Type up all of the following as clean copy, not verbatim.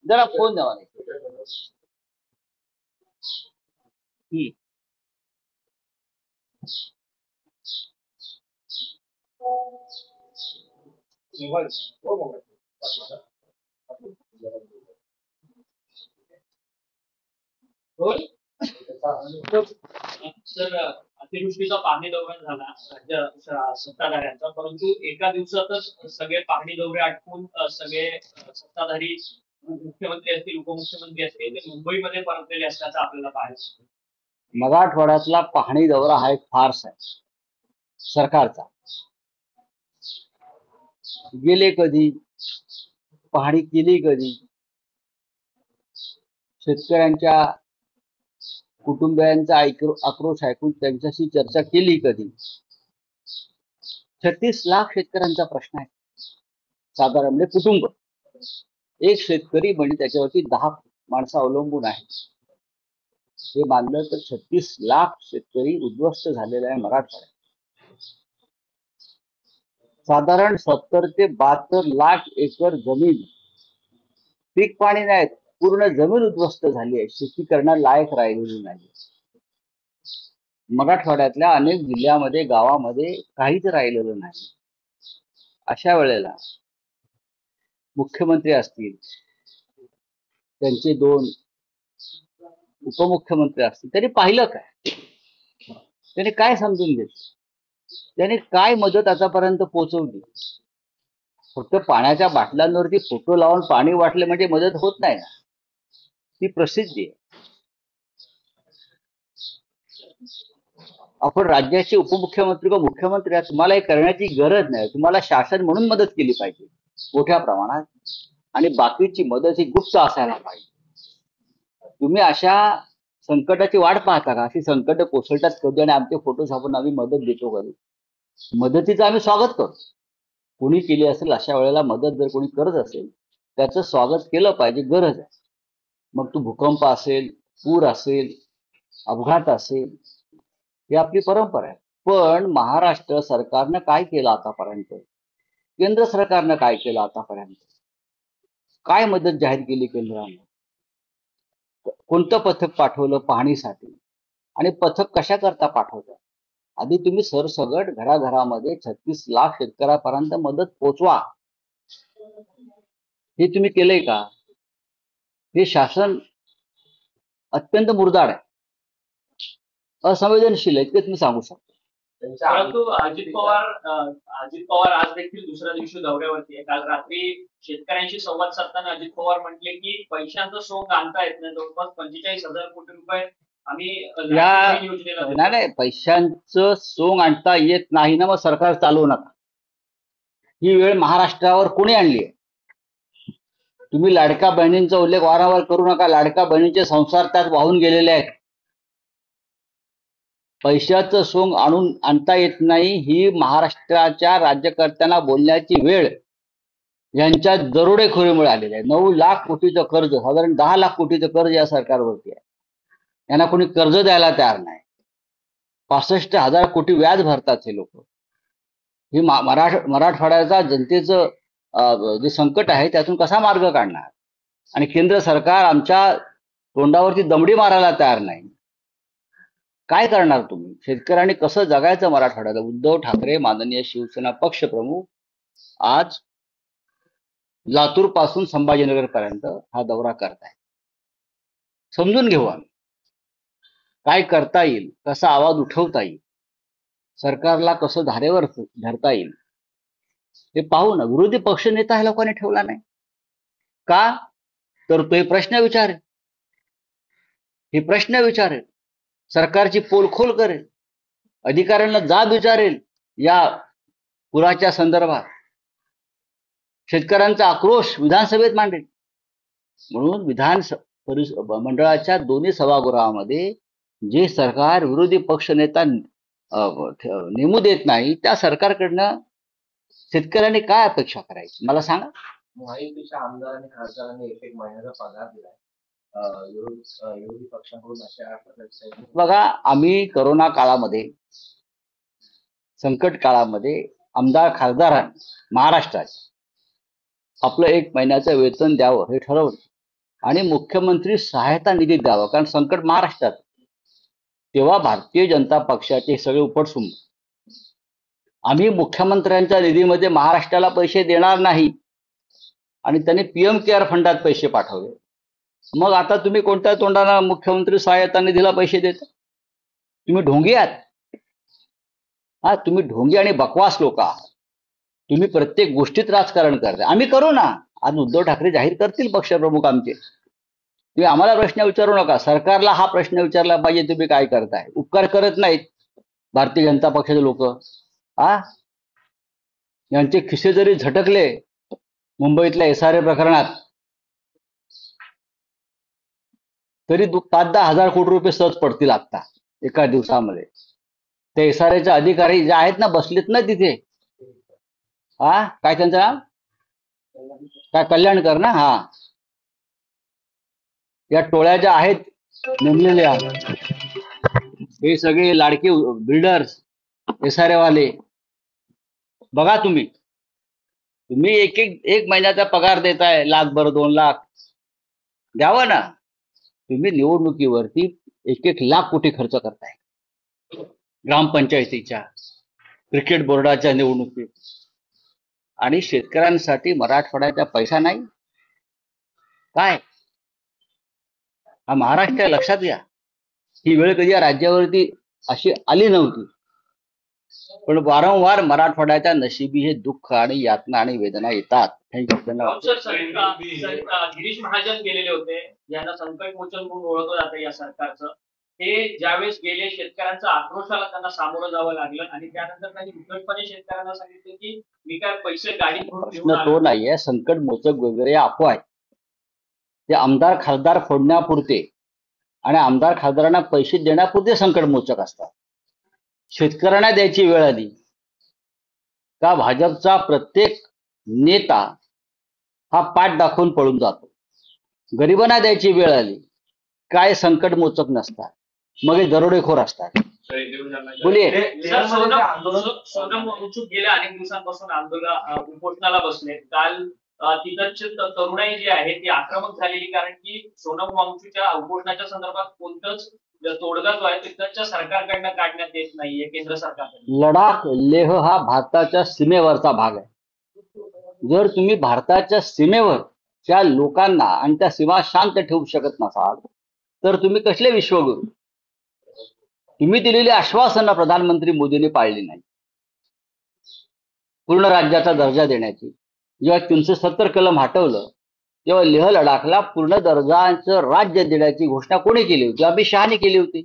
जरा फोन द्यावा नाही. सर, अतिवृष्टीचा पाहणी दौरा झाला राज्य सत्ताधाऱ्यांचा, परंतु एका दिवसातच सगळे पाहणी दौरे आटपून सगळे सत्ताधारी मुख्यमंत्री असतील, उपमुख्यमंत्री असतील, ते मुंबईमध्ये परतलेले असल्याचं आपल्याला पाहायचं. मराठवाड्यातला पाहणी दौरा हा एक फार्स आहे सरकारचा. गेले कधी, पाहणी केली कधी, शेतकऱ्यांच्या कुटुंबियांचा आक्रोश ऐकून त्यांच्याशी चर्चा केली कधी. 36 लाख शेतकऱ्यांचा प्रश्न आहे साधारण, म्हणजे कुटुंब. एक शेतकरी म्हणजे त्याच्यावरती 10 माणसं अवलंबून आहे. हे मानलं तर 36 लाख शेतकरी उद्ध्वस्त झालेले आहे मराठवाड्यात. साधारण 70 ते 72 लाख एकर जमीन पीक पाणी नाही, पूर्ण जमीन उद्ध्वस्त झाली आहे, शेती करण्याला लायक राहिलेली नाही. मराठवाड्यातल्या अनेक जिल्ह्यामध्ये, गावामध्ये काहीच राहिलेलं नाही. अशा वेळेला मुख्यमंत्री असतील, त्यांचे 2 उपमुख्यमंत्री असतील, त्यांनी पाहिलं काय? त्यांनी काय समजून घेतलं? त्यांनी काय मदत आतापर्यंत पोहोचवली? फक्त पाण्याच्या बाटल्यांवरती फोटो लावून पाणी वाटले म्हणजे मदत होत नाही ना, ती प्रसिद्धी आहे. आपण राज्याचे उपमुख्यमंत्री व मुख्यमंत्री आहे, तुम्हाला हे करण्याची गरज नाही. तुम्हाला शासन म्हणून मदत केली पाहिजे मोठ्या प्रमाणात, आणि बाकीची मदत ही गुप्त असायला पाहिजे. तुम्ही अशा संकटाची वाट पाहता का? अशी संकट कोसळतात कधी आणि आमचे फोटो छापून आम्ही मदत देतो कधी? मदतीचं आम्ही स्वागत करतो. कोणी केली असेल अशा वेळेला मदत जर कोणी करत असेल त्याचं स्वागत केलं पाहिजे, गरज आहे. मग तो भूकंप असेल, पूर असेल, अपघात असेल, ही आपली परंपरा आहे. पण महाराष्ट्र सरकारनं काय केलं आतापर्यंत? केंद्र सरकारनं काय केलं आतापर्यंत? काय मदत जाहीर केली केंद्राने? कोणतं पथक पाठवलं पाहणीसाठी? आणि पथक कशा करता पाठवतात? आधी तुम्ही सरसगट घराघरामध्ये 36 लाख शेतकऱ्यापर्यंत मदत पोचवा. हे तुम्ही केलंय का? हे शासन अत्यंत मुरदाड आहे, असंवेदनशील आहे, ते तुम्ही सांगू शकता. परंतु अजित पवार आज देखील दुसऱ्या दिवशी दौऱ्यावरती आहे. काल रात्री शेतकऱ्यांशी संवाद साधताना अजित पवार म्हटले की पैशांचं सोंग आणता येत नाही, जवळपास 45,000 कोटी रुपये आम्ही नाही, पैशांचं सोंग आणता येत नाही ना, मग सरकार चालवू नका. ही वेळ महाराष्ट्रावर कोणी आणली आहे? तुम्ही लाडक्या बहिणींचा उल्लेख वारंवार करू नका. लाडक्या बहिणींचे संसार त्यात वाहून गेलेले आहेत. पैशाचं सोंग आणता येत नाही ही महाराष्ट्राच्या राज्यकर्त्यांना बोलण्याची वेळ यांच्या दरोडेखोरीमुळे आलेली आहे. 9 लाख कोटीचं कर्ज, साधारण 10 लाख कोटीचं कर्ज या सरकारवरती आहे. यांना कोणी कर्ज द्यायला तयार नाही. 65,000 कोटी व्याज भरतात हे लोक. ही मराठवाड्याचा जनतेचं जे संकट आहे त्यातून कसा मार्ग काढणार? आणि केंद्र सरकार आमच्या तोंडावरती दमडी मारायला तयार नाही. काय करणार तुम्ही? शेतकऱ्यांनी कसं जगायचं मराठवाड्याला? उद्धव ठाकरे माननीय शिवसेना पक्षप्रमुख आज लातूर पासून संभाजीनगर पर्यंत हा दौरा करतायत. समजून घेऊ आम्ही काय करता येईल, कसा आवाज उठवता येईल, सरकारला कसं धारेवर धरता येईल हे पाहू ना. विरोधी पक्ष नेता ह्या लोकांनी ठेवला नाही का? तर तो हे प्रश्न विचारेल, सरकारची पोलखोल करेल, अधिकाऱ्यांना जाब विचारेल या पुराच्या संदर्भात, शेतकऱ्यांचा आक्रोश विधानसभेत मांडेल. म्हणून विधान मंडळाच्या दोन्ही सभागृहामध्ये जे सरकार विरोधी पक्ष नेता नेमू देत नाही त्या सरकारकडनं शेतकऱ्यांनी काय अपेक्षा करायची मला सांगा. महायुतीच्या आमदारांनी खासदारांनी 1 महिन्याचा पगार दिलाय. विरोधी पक्षाकडून अशा बघा, आम्ही करोना काळामध्ये, संकट काळामध्ये आमदार खासदारांनी महाराष्ट्रात आपलं 1 महिन्याचं वेतन द्यावं हे ठरवलं आणि मुख्यमंत्री सहायता निधी द्यावं, कारण संकट महाराष्ट्रात. तेव्हा भारतीय जनता पक्षाचे सगळे उपटसुंब आम्ही मुख्यमंत्र्यांच्या निधीमध्ये महाराष्ट्राला पैसे देणार नाही आणि त्यांनी पीएम केअर फंडात पैसे पाठवले. मग आता तुम्ही कोणत्या तोंडाला मुख्यमंत्री सहायता निधीला पैसे देता? तुम्ही ढोंगी आहात. हा, तुम्ही ढोंगी आणि बकवास लोक आहात. तुम्ही प्रत्येक गोष्टीत राजकारण करता. आम्ही करू ना. आज उद्धव ठाकरे जाहीर करतील पक्षप्रमुख आमचे. तुम्ही आम्हाला प्रश्न विचारू नका. सरकारला हा प्रश्न विचारला पाहिजे, तुम्ही काय करताय. उपकार करत नाहीत भारतीय जनता पक्षाचे लोक. हा, यांचे खिसे जरी झटकले मुंबईतल्या एसआरए प्रकरणात तरी 5-10 हजार कोटी रुपये सहज पडतील आता एका दिवसामध्ये. ते एसआरएचे अधिकारी जे आहेत ना, बसलेत ना तिथे. हा, काय त्यांचं नाव काय, कल्याणकर ना. हा, या टोळ्या ज्या आहेत नेमलेल्या, हे सगळे लाडके बिल्डर्स, एसआरए वाले. बघा तुम्ही एक महिन्याचा पगार देताय, 1,00,000 2 लाख द्यावं ना. तुम्ही निवडणुकीवरती 1 लाख कोटी खर्च करताय. ग्रामपंचायतीच्या, क्रिकेट बोर्डाच्या निवडणुकीत, आणि शेतकऱ्यांसाठी मराठवाड्याचा पैसा नाही. काय हा महाराष्ट्र आहे, लक्षात घ्या. ही वेळ कधी या राज्यावरती अशी आली नव्हती. पण वारंवार मराठवाड्याच्या नशिबी हे दुःख आणि यातना आणि वेदना येतात. गिरीश महाजन गेलेले होते, ज्यांना संकट मोचन म्हणून ओळखलं जातं या सरकारचं. ते ज्यावेळेस गेले, शेतकऱ्यांच्या आक्रोशाला त्यांना सामोरं जावं लागलं आणि त्यानंतर त्यांनी उद्धटपणे शेतकऱ्यांना सांगितलं की मी काय पैसे गाडीत भरून घेऊन प्रश्न तो नाहीये. संकट मोचक वगैरे अफवा आहे. ते आमदार खासदार फोडण्यापुरते आणि आमदार खासदारांना पैसे देण्यापुरते संकट मोचक असतात. शेतकऱ्यांना द्यायची वेळ आली का भाजपचा प्रत्येक नेता हा पाठ दाखवून पळून जातो. गरिबांना द्यायची वेळ आली काय संकट मोचक नसतात, मग हे दरोडेखोर असतात. बोलिये. सोनम वांगचूक गेल्या अनेक दिवसांपासून उपोषणाला बसले. काल तिथंची तरुणाई जी आहे ती आक्रमक झालेली, कारण की सोनम वांगचूकच्या उपोषणाच्या संदर्भात कोणतंच तोडगा जो आहे तिथच्या सरकारकडनं काढण्यात येत नाहीये, केंद्र सरकारकडे. लडाख लेह हा भारताच्या सीमेवरचा भाग आहे. जर तुम्ही भारताच्या सीमेवरच्या लोकांना आणि त्या सीमा शांत ठेवू शकत नसाल तर तुम्ही कसले विश्वगुरू. तुम्ही दिलेली आश्वासनं प्रधानमंत्री मोदींनी पाळली नाही. पूर्ण राज्याचा दर्जा देण्याची, जेव्हा 370 कलम हटवलं तेव्हा लेह लडाखला पूर्ण दर्जाचं राज्य देण्याची घोषणा कोणी केली होती? अमित शहानी केली होती,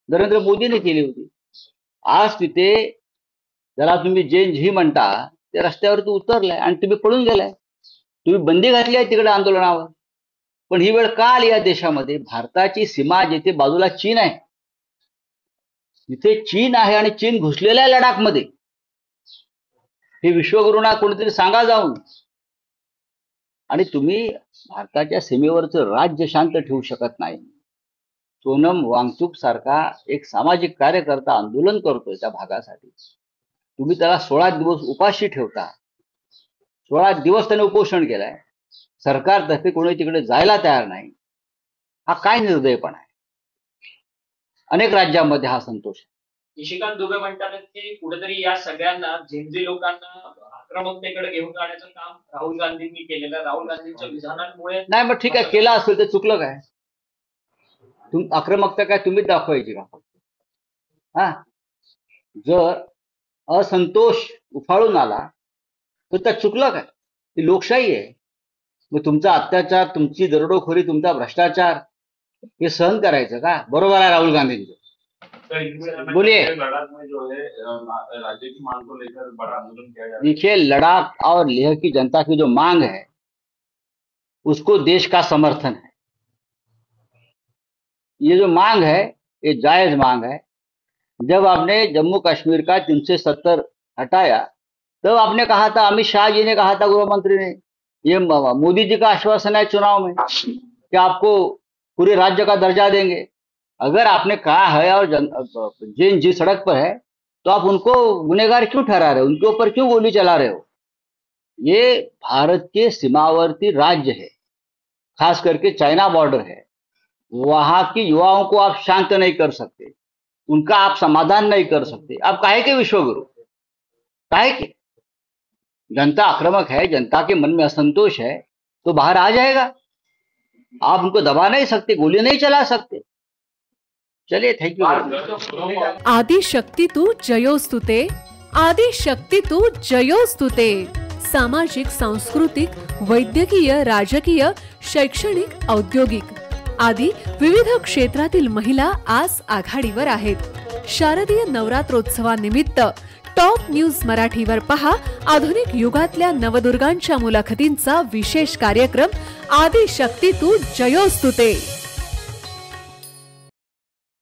नरेंद्र मोदींनी केली होती. आज तिथे ज्याला तुम्ही जैन झी म्हणता ते रस्त्यावरती उतरलाय आणि तुम्ही पळून गेलाय. तुम्ही बंदी घातली आहे तिकडे आंदोलनावर. पण ही वेळ का आली या देशामध्ये? भारताची सीमा जिथे बाजूला चीन आहे, जिथे चीन आहे आणि चीन घुसलेला आहे लडाखमध्ये. हे विश्वगुरूंना कोणीतरी सांगा जाऊन. आणि तुम्ही भारताच्या सीमेवरचं राज्य शांत ठेवू शकत नाही. सोनम वांगचूक सारखा एक सामाजिक कार्यकर्ता आंदोलन करतोय त्या भागासाठी, तुम्ही त्याला 16 दिवस उपाशी ठेवता. 16 दिवस त्याने उपोषण केलंय, सरकारतर्फे कोणी तिकडे जायला तयार नाही. हा काय निर्दयपणा आहे. अनेक राज्यांमध्ये हा संतोष आहे. निशिकांत दुबे म्हणतात की कुठेतरी या सगळ्यांना झेंझी लोकांना आक्रमकतेकडे घेऊन जाण्याचं काम राहुल गांधींनी केलेलं. राहुल गांधींच्या विधानांमुळे नाही, मग ठीक आहे, केलं असेल तर चुकलं काय? आक्रमकता काय तुम्हीच दाखवायची का? हा, जर असंतोष उफाळून आला तर त्या चुकलं काय? ही लोकशाही आहे. मग तुमचा अत्याचार, तुमची दरोडेखोरी, तुमचा भ्रष्टाचार हे सहन करायचं का? बरोबर आहे राहुल गांधींचं. बोलिए. राज्य की मांग को लेकर बड़ा आंदोलन किया जा रहा है. देखिए, लद्दाख और लेह की जनता की जो मांग है उसको देश का समर्थन है. ये जो मांग है ये जायज मांग है. जब आपने जम्मू कश्मीर का 370 हटाया तब आपने कहा था, अमित शाह जी ने कहा था, गृह मंत्री ने, ये मोदी जी का आश्वासन है चुनाव में कि आपको पूरे राज्य का दर्जा देंगे. अगर आपने कहा है और जैन जी सड़क पर है तो आप उनको गुनहगार क्यों ठहरा रहे हो? उनके ऊपर क्यों गोली चला रहे हो? ये भारत के सीमावर्ती राज्य है, खास करके चाइना बॉर्डर है। वहां के युवाओं को आप शांत नहीं कर सकते, उनका आप समाधान नहीं कर सकते। आप काहे के विश्वगुरु, काहे के? जनता आक्रामक है, जनता के मन में असंतोष है, तो बाहर आ जाएगा। आप उनको दबा नहीं सकते, गोली नहीं चला सकते। चलिए, थैंक यू। आदि शक्ती तू जयोस्तुते, आदि शक्ती तू जयोस्तुते। सामाजिक, सांस्कृतिक, वैद्यकीय, राजकीय, शैक्षणिक, औद्योगिक आदी विविध क्षेत्रातील महिला आज आघाडीवर आहेत। शारदीय नवरात्रोत्सवानिमित्त टॉप न्यूज मराठीवर पहा आधुनिक युगातल्या नवदुर्गांच्या मुलाखतींचा विशेष कार्यक्रम आदि शक्ती तू जयोस्तुते।